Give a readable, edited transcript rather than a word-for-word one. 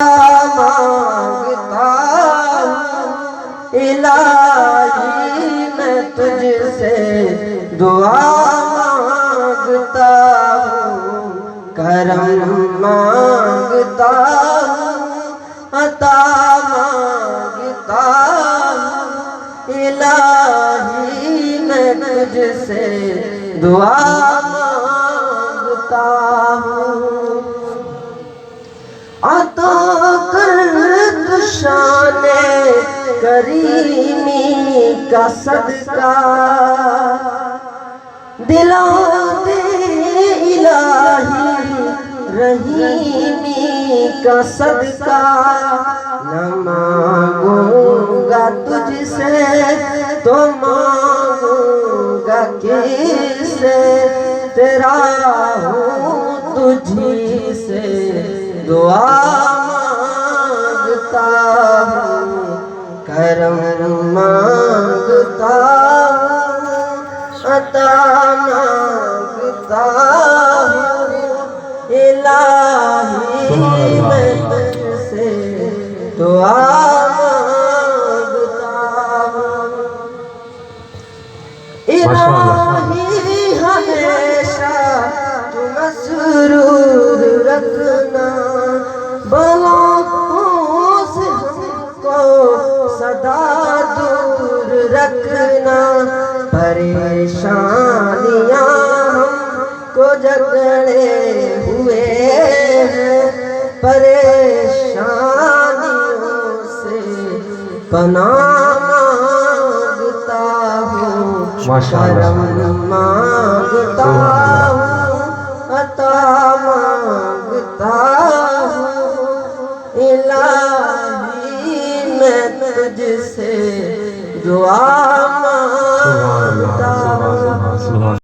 مانگتا ہوں الہی میں تجھ سے دعا مانگتا ہوں، کرم مانگتا ہوں، عطا مانگتا ہوں الہی میں تجھ سے دعا مانگتا ہوں۔ عطا کر تو شان کریمی کا صدقہ، دلا دے الہی رحیمی کا صدقہ، نہ مانگوں گا تجھ سے تو مانگوں گا کس سے، تیرا ہوں تجھی سے دعا مانگتا ہوں، کرم مانگتا ہوں، عطا مانگتا ہوں الہی میں تجھ سے دعا مانگتا ہوں۔ الہی ہمیشہ تو مسرور رکھنا، بلاؤں سے ہم کو سدا دور رکھنا، پریشانیاں ہم کو جکڑے ہوئے ہیں، پریشانیوں سے پناہ مانگتا ہوں، کرم مانگتا ہوں، عطا مانگتا ہوں الہی میں تجھ سے دعا